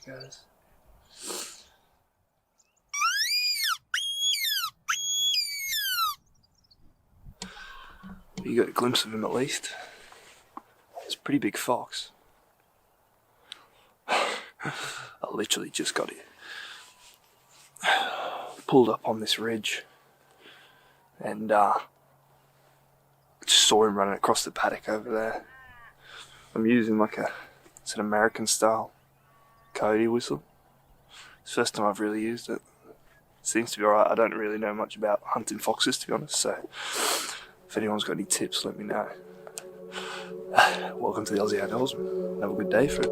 There it goes. You got a glimpse of him at least. It's a pretty big fox. I literally just got it. Pulled up on this ridge and just saw him running across the paddock over there. I'm using it's an American style coyote whistle. It's the first time I've really used it. Seems to be alright. I don't really know much about hunting foxes, to be honest, so if anyone's got any tips, let me know. Welcome to the Aussie Outdoorsman. Have a good day for it.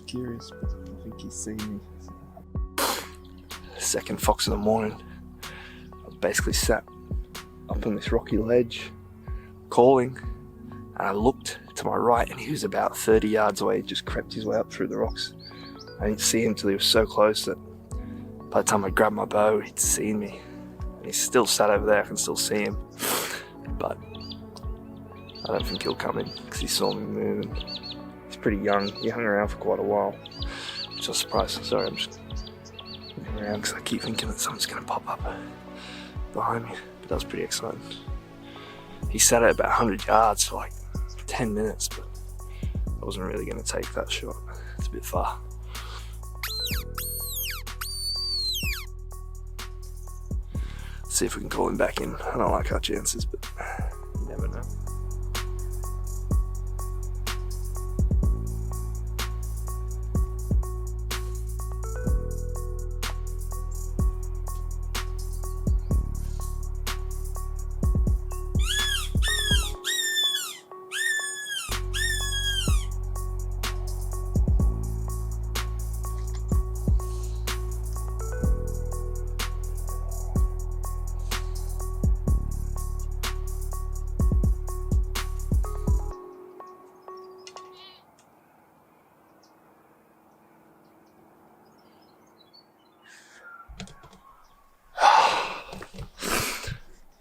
Curious, but I think he's seen me. Second fox of the morning. I was basically sat up on this rocky ledge calling, and I looked to my right and he was about 30 yards away. He just crept his way up through the rocks. I didn't see him till he was so close that by the time I grabbed my bow he'd seen me. And he's still sat over there, I can still see him, but I don't think he'll come in because he saw me moving. He's pretty young. He hung around for quite a while, which I was surprised. Sorry, I'm just looking around because I keep thinking that something's going to pop up behind me. But that was pretty exciting. He sat at about 100 yards for like 10 minutes, but I wasn't really going to take that shot. It's a bit far. Let's see if we can call him back in. I don't like our chances, but you never know.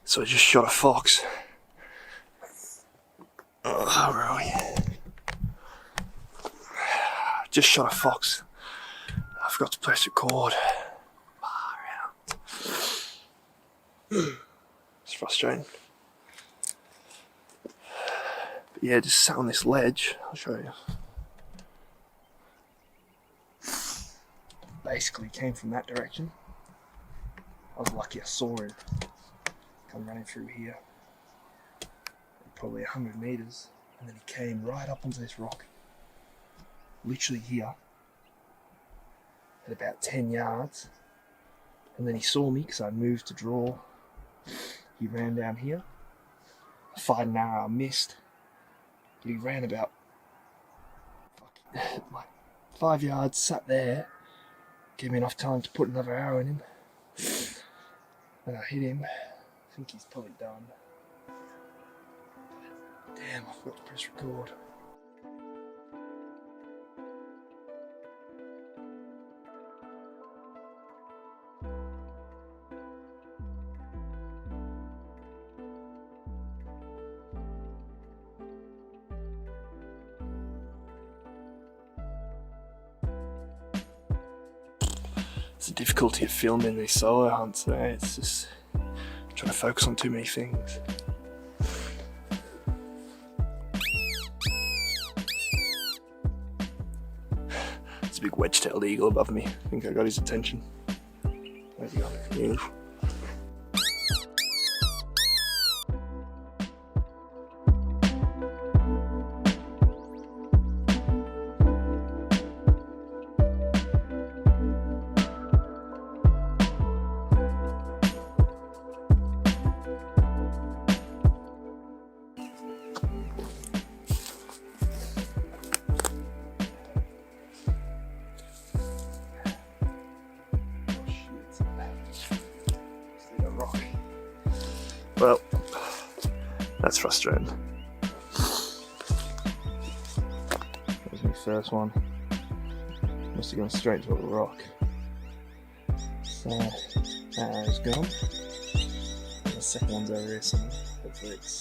So I just shot a fox. Oh, where are we? Just shot a fox. I forgot to press record. It's frustrating. But yeah, just sat on this ledge. I'll show you. Basically came from that direction. I was lucky I saw him. I'm running through here, probably 100 meters, and then he came right up onto this rock, literally here, at about 10 yards, and then he saw me because I moved to draw. He ran down here, I fired an arrow, I missed, but he ran about like 5 yards, sat there, gave me enough time to put another arrow in him, and I hit him. I think he's probably done. Damn, I forgot to press record. It's the difficulty of filming these solo hunts, eh? It's just trying to focus on too many things. It's a big wedge-tailed eagle above me. I think I got his attention. Where's he gone? Yeah. Well, that's frustrating. There's my first one. Must have gone straight to a rock. So, that arrow's gone. And the second one's over here somewhere. Hopefully it's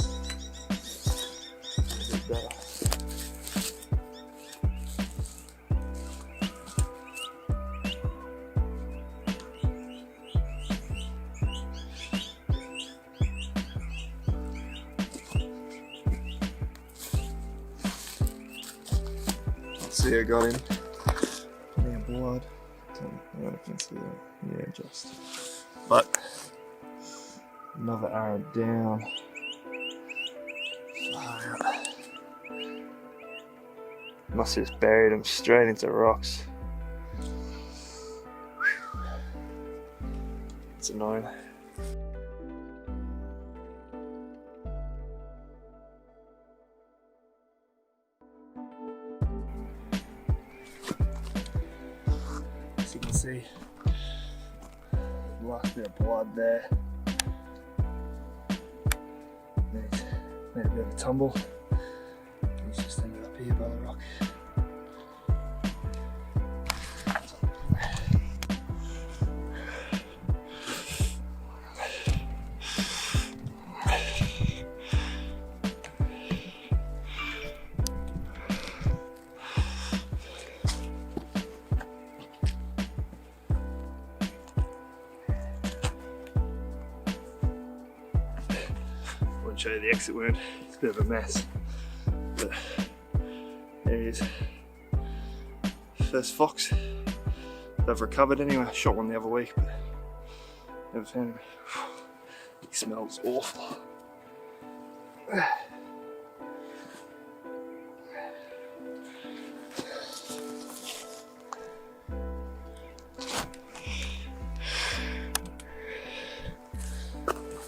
a bit better. See, I got him. Yeah, blood. I don't know if you can see that. Yeah, just. But another arrow down. Must have just buried him straight into rocks. It's annoying. As you can see, last bit of blood there. Made a bit of a tumble. He's just ended up here by the rock. Show you the exit wound. It's a bit of a mess, but there he is. First fox that I've recovered anyway. I shot one the other week, but never found him. He smells awful.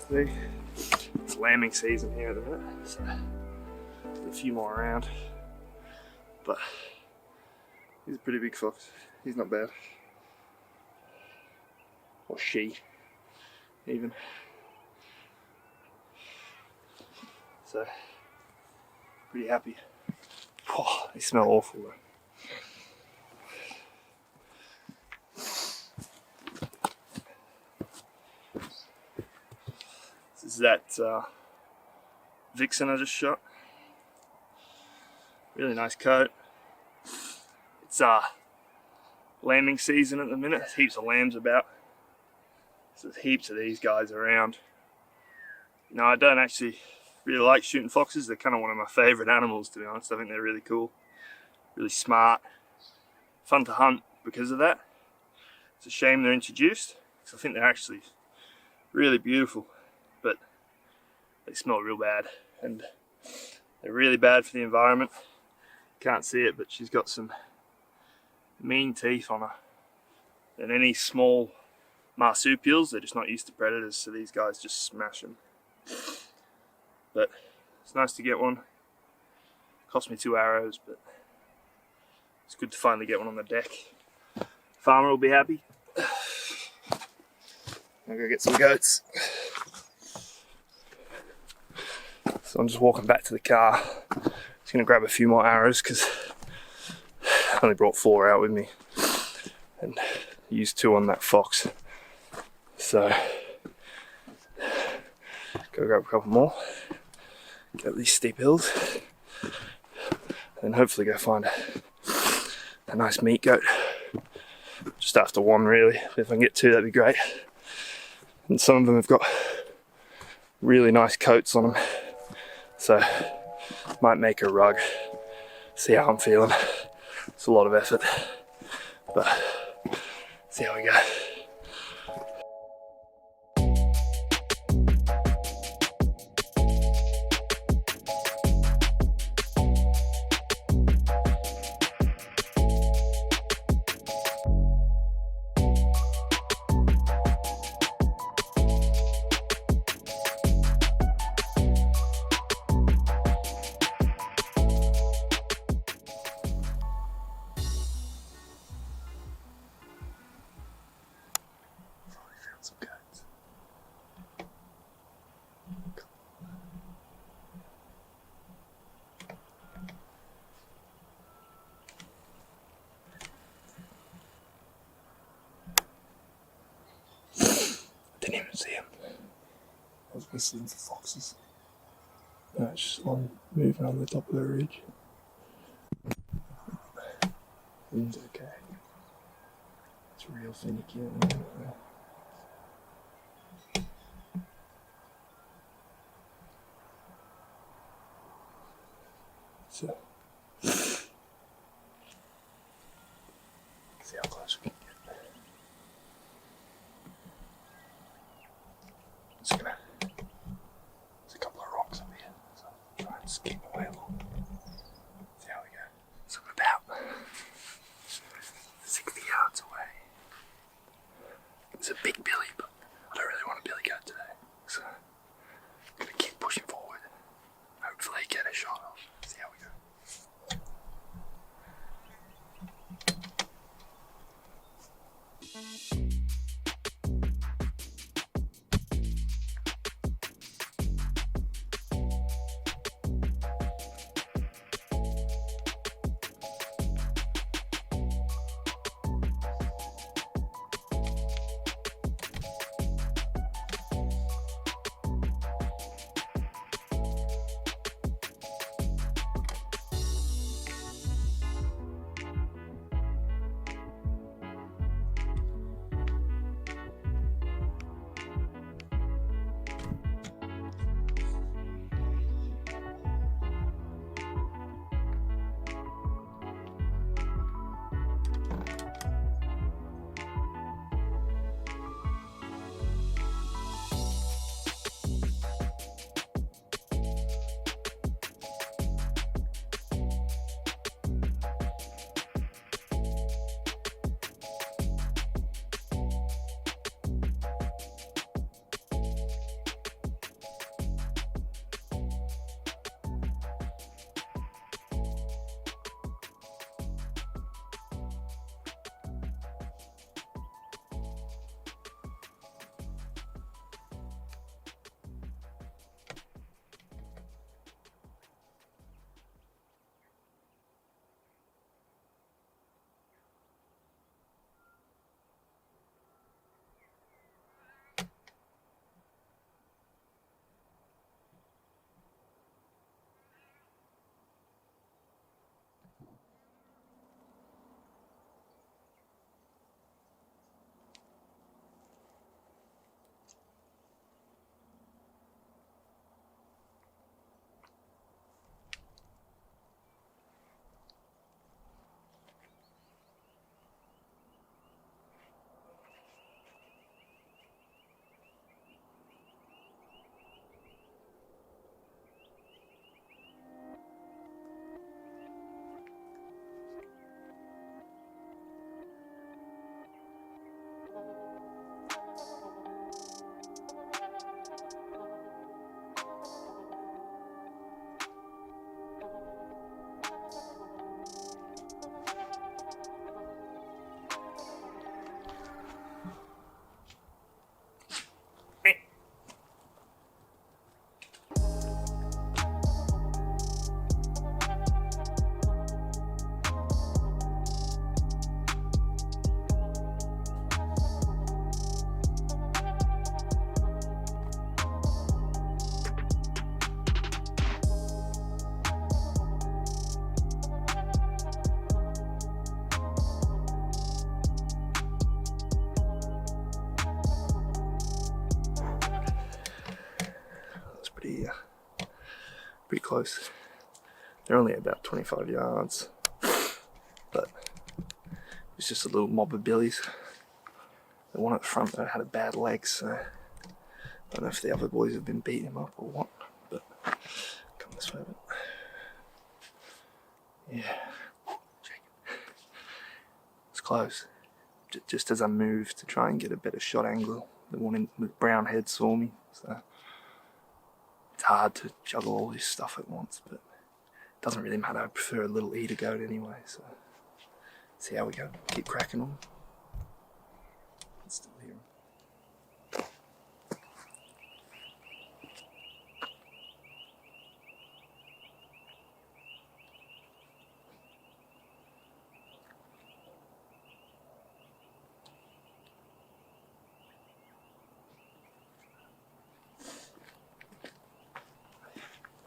See? It's lambing season here at the minute, so there's a few more around, but he's a pretty big fox. He's not bad, or she even, so pretty happy. Oh, they smell awful though. This is that vixen I just shot. Really nice coat. It's lambing season at the minute. There's heaps of lambs about. So there's heaps of these guys around. You know, I don't actually really like shooting foxes. They're kind of one of my favourite animals, to be honest. I think they're really cool, really smart, fun to hunt because of that. It's a shame they're introduced, because I think they're actually really beautiful. But they smell real bad, and they're really bad for the environment. Can't see it, but she's got some mean teeth on her. And any small marsupials, they're just not used to predators, so these guys just smash them. But it's nice to get one. Cost me 2 arrows, but it's good to finally get one on the deck. Farmer will be happy. I'll go get some goats. So I'm just walking back to the car. Just gonna grab a few more arrows because I only brought 4 out with me and used 2 on that fox. So go grab a couple more, get up these steep hills, and hopefully go find a nice meat goat. just after 1 really. If I can get 2, that'd be great. And some of them have got really nice coats on them, so might make a rug. See how I'm feeling. It's a lot of effort, but see how we go. Some goats. Didn't even see him. I was listening for foxes. No, it's just one moving on the top of the ridge. Seems okay. It's real finicky. So, see how close we can get. Just gonna, there's a couple of rocks up here, so I'll try and skip away along. See how we go. So I'm about 60 yards away. It's a big billy, but I don't really want a billy goat today, so I'm gonna keep pushing forward. Hopefully get a shot off. See how we go. here. Pretty close. They're only about 25 yards. But it's just a little mob of billies. The one at the front that had a bad leg, so I don't know if the other boys have been beating him up or what, but come this way a bit. Yeah, it's close. Just as I moved to try and get a better shot angle, the one in the brown head saw me, so it's hard to juggle all this stuff at once, but it doesn't really matter. I prefer a little eater goat anyway, so see how we go. Keep cracking on. It's still here.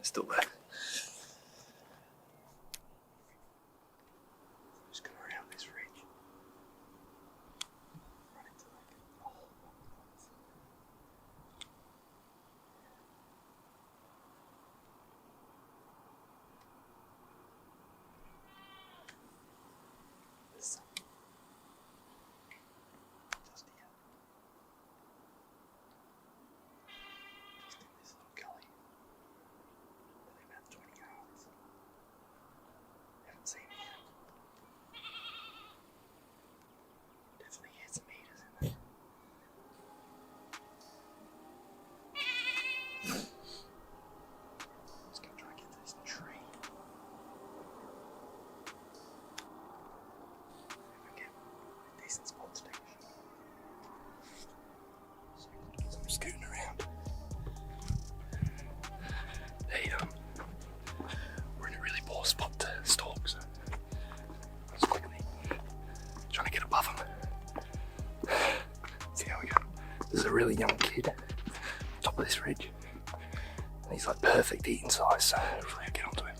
Still there. Just go around this ridge. Run into like a hole. There's some just here. Just in this little gully. Probably about 20 yards. Haven't seen it yet. Definitely had some eaters in there. Just gonna try and get to this tree. If I get a decent spot to take a shot. So I'm scooting around. We're in a really poor spot to stalk, so just quickly trying to get above them. See how we go. This is a really young kid, top of this ridge, and he's like perfect eating size, so hopefully I'll get onto him.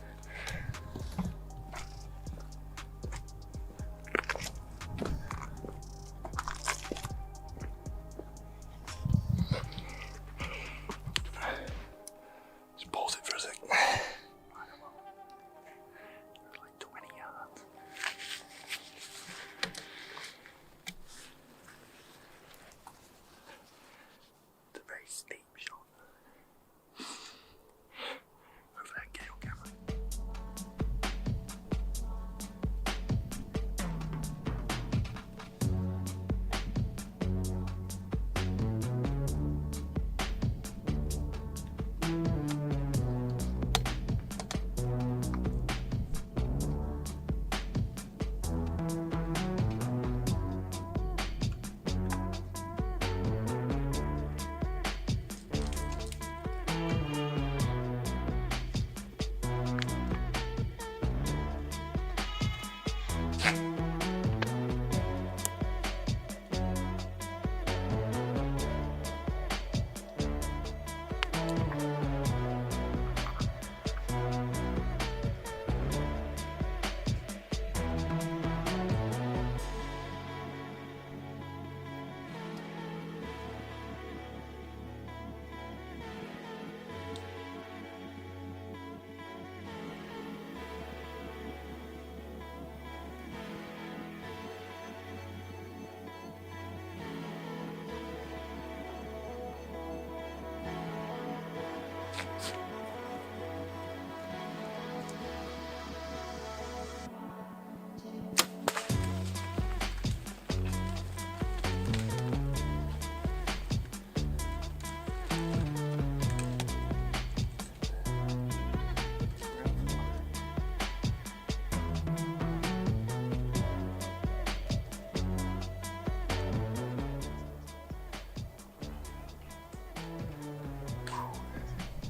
Just pause it for a sec. Like 20 yards. It's a very steep shot. Hopefully I can get it on camera.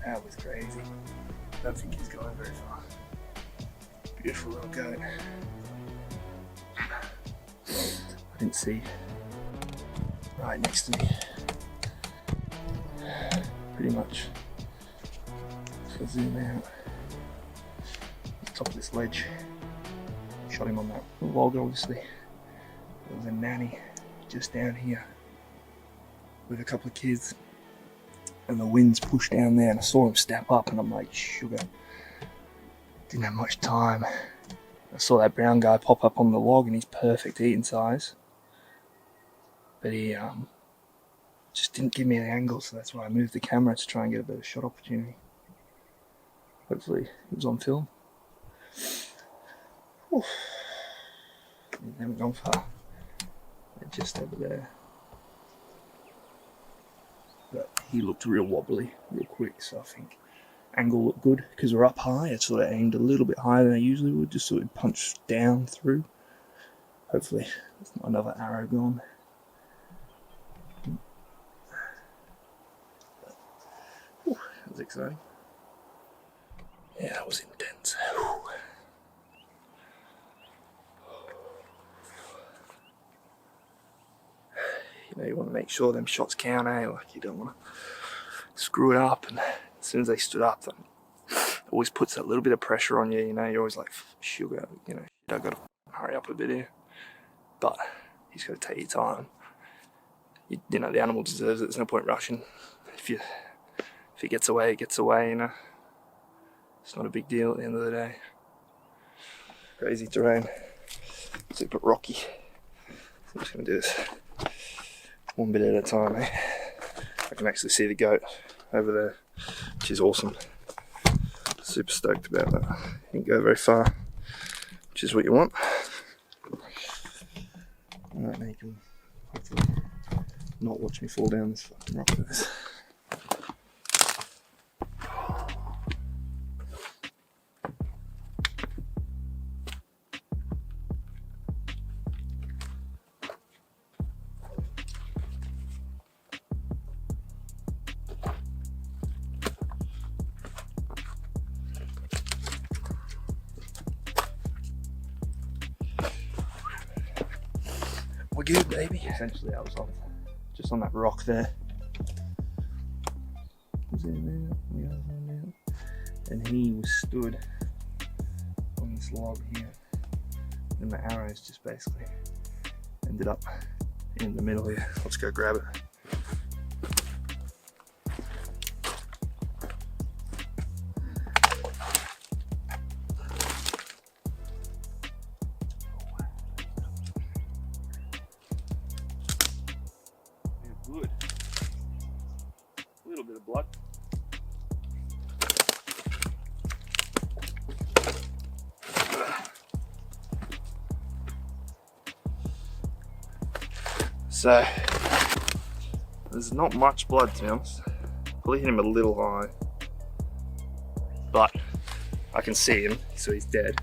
That was crazy. I don't think he's going very far. Beautiful little goat. I didn't see right next to me. Pretty much. If I zoom out, the top of this ledge. Shot him on that log, obviously. There was a nanny just down here with a couple of kids. and the wind's pushed down there, and I saw him step up, and I'm like, sugar. Didn't have much time. I saw that brown guy pop up on the log, and he's perfect eating size. But he just didn't give me the angle, so that's why I moved the camera to try and get a better shot opportunity. Hopefully it was on film. Oof. They haven't gone far. They're just over there. But he looked real wobbly, real quick, so I think angle looked good because we're up high. I sort of aimed a little bit higher than I usually would, just sort of punch down through. Hopefully there's not another arrow gone. Ooh, that was exciting. Yeah, that was intense. Ooh. You know, you want to make sure them shots count, eh? Like, you don't want to screw it up. And as soon as they stood up, it always puts that little bit of pressure on you. You know, you're always like, sugar, you know, I've got to hurry up a bit here. But you just got to take your time. You know, the animal deserves it. There's no point rushing. If it gets away, it gets away, you know. It's not a big deal at the end of the day. Crazy terrain. Super rocky. So I'm just going to do this one bit at a time, eh? I can actually see the goat over there, which is awesome. Super stoked about that. Didn't go very far, which is what you want. Alright, now you can hopefully not watch me fall down this fucking rock with this. We're good, baby. Essentially, I was just on that rock there. And he was stood on this log here. And the arrows just basically ended up in the middle here. Let's go grab it. Good. A little bit of blood. So there's not much blood, to be honest. Probably hit him a little high, but I can see him, so he's dead.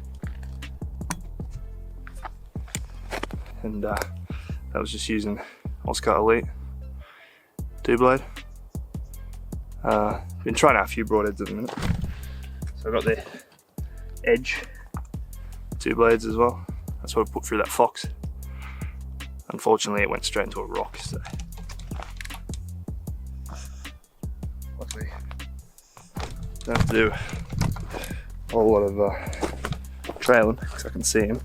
And that was just using Oscar Elite 2-blade. Been trying out a few broadheads at the minute. So I've got the Edge 2 blades as well. That's what I put through that fox. Unfortunately, it went straight into a rock, so luckily don't have to do a whole lot of trailing because I can see him.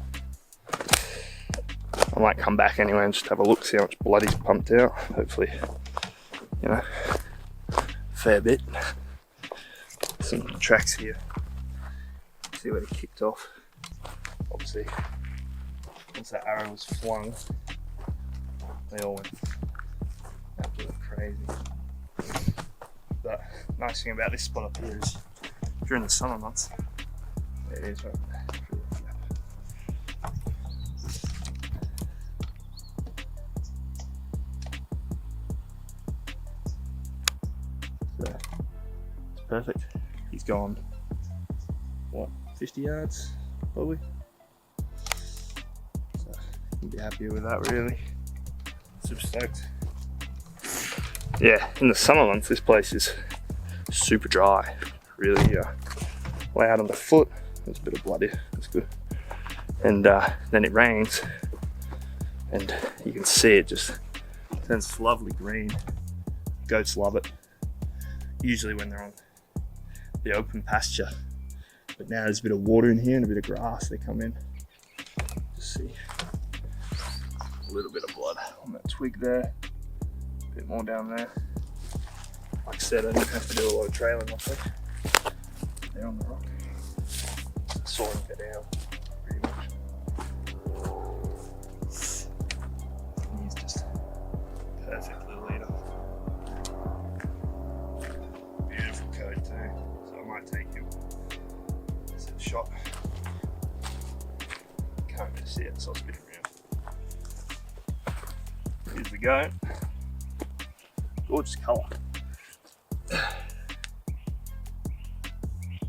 I might come back anyway and just have a look, see how much blood he's pumped out. Hopefully, you know, fair bit. Some tracks here. See where he kicked off. Obviously, once that arrow was flung, they all went absolutely crazy. But nice thing about this spot up here is during the summer months, there it is right there. So it's perfect. He's gone, what, 50 yards probably? So you'll be happier with that, really. Super stoked. Yeah, in the summer months this place is super dry. Really lay out on the foot. There's a bit of blood here, that's good. And then it rains and you can see it just turns lovely green. Goats love it. Usually when they're on the open pasture. But now there's a bit of water in here and a bit of grass, they come in. Just see a little bit of blood on that twig there. A bit more down there. Like I said, I didn't have to do a lot of trailing off it. They're on the rock. Sawing it down pretty much. He's just perfect little leader. Beautiful coat too, so I might take him as a shot. Can't really see it, so I'll spin it around. Here's the goat. Gorgeous colour.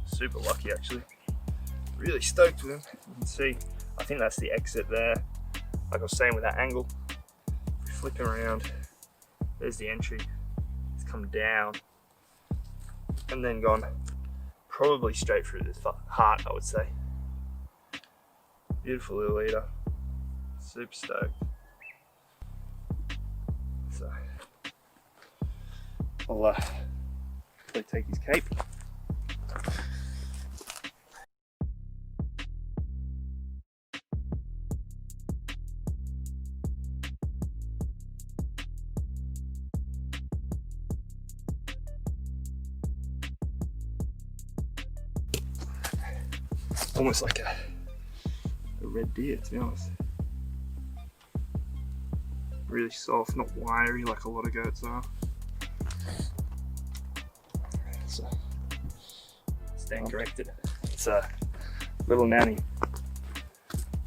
Super lucky actually. Really stoked with him. You can see, I think that's the exit there. Like I was saying with that angle, if we flip him around, there's the entry. It's come down and then gone probably straight through this heart, I would say. Beautiful little leader. Super stoked. So I'll take his cape. Almost like a red deer, to be honest. Really soft, not wiry like a lot of goats are. So, stand corrected. It's a little nanny.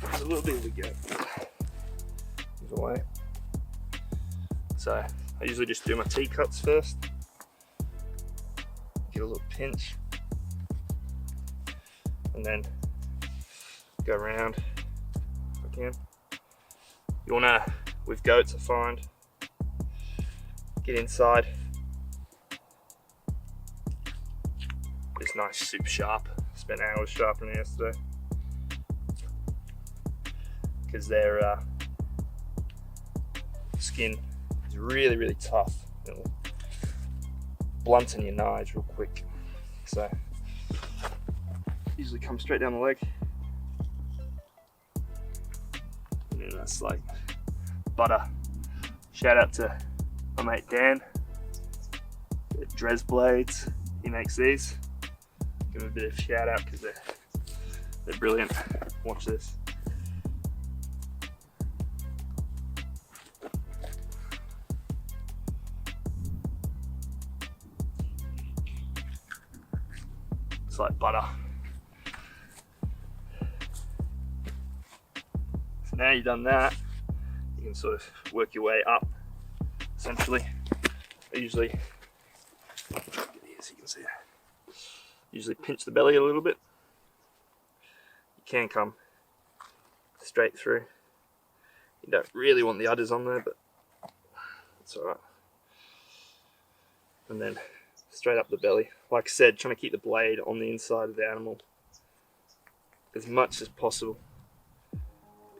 It's a little bit of a goat. Either way. So, I usually just do my T-cuts first. Get a little pinch. And then go around if I can. You wanna, with goats I find, get inside. It's nice, super sharp. Spent hours sharpening yesterday. Because their skin is really, really tough. It'll blunt in your knives real quick. So, usually come straight down the leg. And then that's like butter. Shout out to my mate Dan at Drez Blades. He makes these. Give him a bit of a shout out because they're brilliant. Watch this. It's like butter. So now you've done that, you can sort of work your way up, essentially. I usually, as you can see, usually pinch the belly a little bit. You can come straight through. You don't really want the udders on there, but it's alright. And then straight up the belly. Like I said, trying to keep the blade on the inside of the animal as much as possible,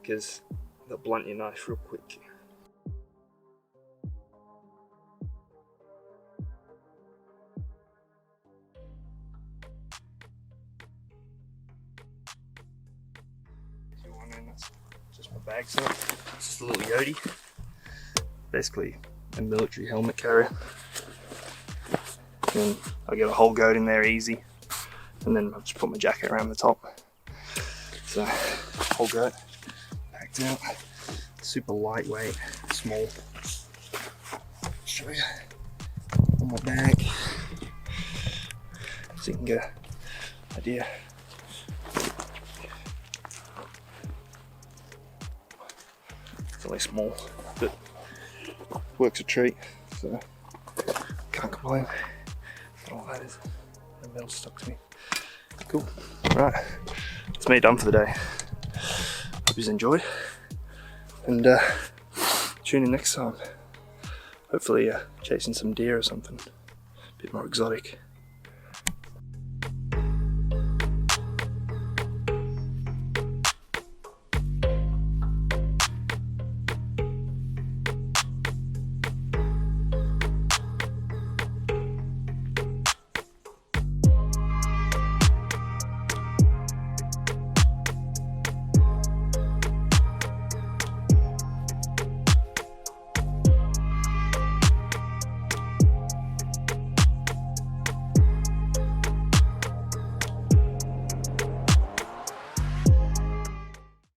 because they'll blunt your knife real quick. That's just my bag set. It's just a little Yodi. Basically a military helmet carrier. And I get a whole goat in there easy. And then I'll just put my jacket around the top. So, whole goat packed out. Super lightweight, small. Show you on my bag so you can get an idea. It's only small, but works a treat, so can't complain. Oh, that is the metal stuck to me. Cool. Right, it's me done for the day. Hope you enjoyed, and tune in next time. Hopefully chasing some deer or something a bit more exotic.